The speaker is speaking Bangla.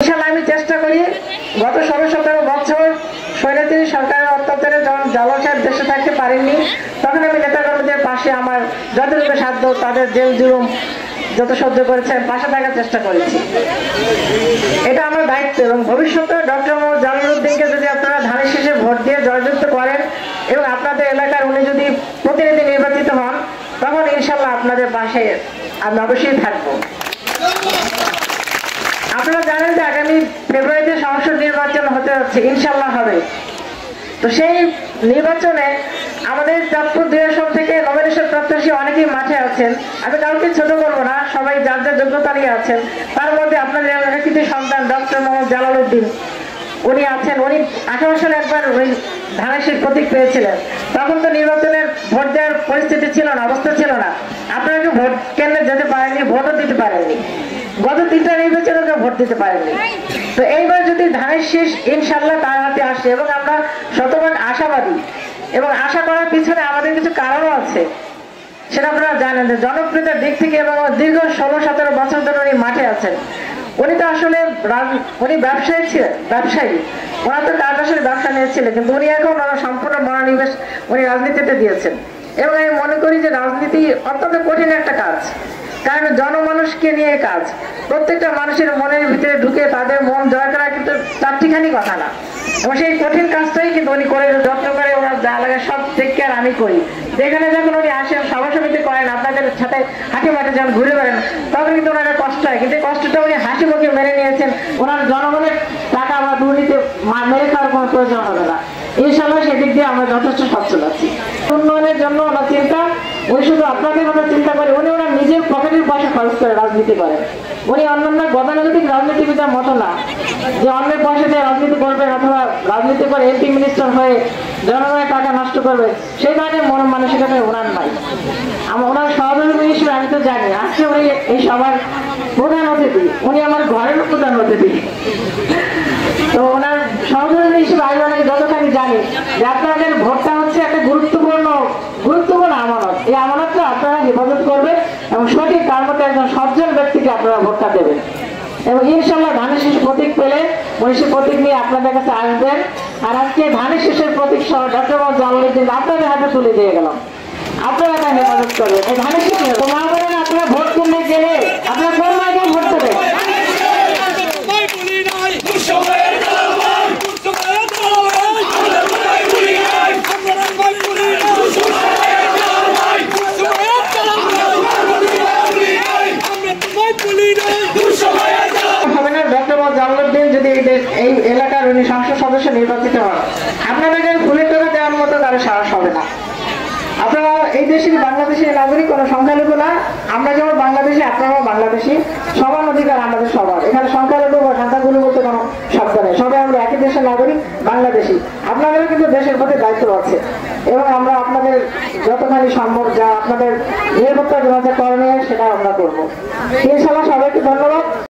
ইনশাআল্লাহ আমি চেষ্টা করি গত 16-17 বছর স্বৈরাচারী সরকারের অত্যাচারে যখন জালাল সাহেব দেশে থাকতে পারেননি, তখন আমি নেতাকর্মীদের পাশে আমার যতটুকু সাধ্য তাদের জেল জুলুম যত সহ্য করেছে পাশে থাকার চেষ্টা করেছি। এটা আমার দায়িত্ব এবং ভবিষ্যতে ডক্টর মোহাম্মদ জালালউদ্দিনকে যদি আপনারা ধানের শীষে ভোট দিয়ে জয়যুক্ত করেন এবং আপনাদের এলাকার উনি যদি প্রতিনিধি নির্বাচিত হন, তখন ইনশাআল্লাহ আপনাদের পাশে আমি অবশ্যই থাকবো। আপনারা জানেন যে আগামী ফেব্রুয়ারিতে সংসদ নির্বাচন হতে যাচ্ছে, ইনশাআল্লাহ হবে। তো সেই নির্বাচনে আমাদের চাঁদপুর 2 আসন থেকে নমিনেশন প্রত্যাশী অনেকেই মাঠে আছেন। আমি কাউকে ছোট করবো না, সবাই যার যার যোগ্যতা নিয়ে আছেন। তার মধ্যে আপনাদের এলাকার কৃতি সন্তান ডক্টর মোহাম্মদ জালালউদ্দিন উনি আছেন। উনি 18 সালে একবার ওই ধানের শীষ প্রতীক পেয়েছিলেন। তখন তো নির্বাচনের ভোট দেওয়ার পরিস্থিতি ছিল না, অবস্থা ছিল না। আপনারা কি ভোট কেন্দ্রে যেতে পারেননি, ভোটও দিতে পারেননি। গত 3টা নির্বাচনে ভোট দিতে পারেননি। তো এইবার যদি ধানের শীষ ইনশাআল্লাহ তার হাতে আসে এবং আমরা শতভাগ আশাবাদী, এবং আশা করার পিছনে আমাদের কিছু কারণও আছে, সেটা আপনারা জানেন যে জনপ্রিয়তার দিক থেকে এবং দীর্ঘ 16-17 বছর ধরে উনি মাঠে আছেন। উনি তো আসলে উনি ব্যবসায়ী ছিলেন, ব্যবসায়ী ওনার তো কাজ আসলে ব্যবসা নিয়েছিলেন, কিন্তু উনি এখন সম্পূর্ণ মনোনিবেশ উনি রাজনীতিতে দিয়েছেন। এবং আমি মনে করি যে রাজনীতি অত্যন্ত কঠিন একটা কাজ, কারণ জনমানুষকে নিয়ে কাজ। প্রত্যেকটা মানুষের মনের ভিতরে ঢুকে তাদের মন জয় করা কিন্তু চারটিখানি কথা না, এবং সেই কঠিন কাজটাই কিন্তু উনি করে যত্ন করে ওনার যা লাগে সব টেক কেয়ার আমি করি। যেখানে যখন উনি আসেন সভা সমিতি করেন, আপনাদের সাথে হাঁটি মাঠে যখন ঘুরে বেড়েন, তখন কিন্তু ওনার কষ্ট হয়, কিন্তু কষ্টটা উনি হাসি মুখে মেনে নিয়েছেন। ওনার জনগণের টাকা বা দুর্নীতি মেরে খাওয়ার কোনো প্রয়োজন হবে না। ইনশাআল্লাহ সেদিক দিয়ে আমরা যথেষ্ট সচ্ছল আছি। উন্নয়নের জন্য ওনার চিন্তা, উনি শুধু আপনাদের কথা চিন্তা করে, উনি ওনার নিজের পকেটের পয়সা খরচ করে রাজনীতি করেন। উনি অন্যান্য গতানুগতিক রাজনীতিবিদের মতো না যে অন্যের পয়সা দিয়ে রাজনীতি করবেন অথবা রাজনীতি করে এমপি মিনিস্টার হয়ে জনগণের টাকা নষ্ট করবে, সেই ধরনের মন মানসিকতা ওনার নাই। ওনার সহধর্মী হিসেবে আমি তো জানি, আজকে উনি এই সবার প্রধান অতিথি, উনি আমার ঘরের প্রধান অতিথি। তো ওনার সহধর্মী হিসেবে আমি অনেক যতখানি জানি যে আপনাদের ভোটটা হচ্ছে একটা গুরুত্বপূর্ণ আমানত। এই আমানতটা আপনারা হেফাজত করবেন এবং সঠিক তার মধ্যে একজন সজ্জন ব্যক্তিকে আপনারা ভোটটা দেবেন, এবং ইনশাআল্লাহ ধানের শীষ প্রতীক পেলে উনি সেই প্রতীক নিয়ে আপনাদের কাছে আসবেন। আর আজকে ধানের শীষের প্রতীক সহ ডক্টর মোহাম্মদ জালালউদ্দিন আপনাদের হাতে তুলে দিয়ে গেলাম, আপনারা এটা হেফাজত করবেন। এই ধানের শীষ তোমার বলেন আপনারা ভোট কেন্দ্রে গেলে আপনারা কোন মাইকে ভোট দেবেন? জালালউদ্দিন যদি এই এলাকার উনি সংসদ সদস্য নির্বাচিত হন, আপনাদেরকে ফুলের টাকা দেওয়ার মতো কারো সাহস হবে না। আপনারা এই দেশের বাংলাদেশের নাগরিক, কোনো সংখ্যালঘু না। আমরা যেমন বাংলাদেশি, আপনারাও বাংলাদেশি, সমান অধিকার আমাদের সবার। এখানে সংখ্যালঘু বা সংখ্যাগুলো বলতে কোনো শব্দ নেই, সবাই আমরা একই দেশের নাগরিক, বাংলাদেশি। আপনাদেরও কিন্তু দেশের প্রতি দায়িত্ব আছে, এবং আমরা আপনাদের যতখানি সম্ভব যা আপনাদের নিরাপত্তা দেওয়া করণীয় সেটা আমরা করবো। ইনশাআল্লাহ সবাইকে ধন্যবাদ।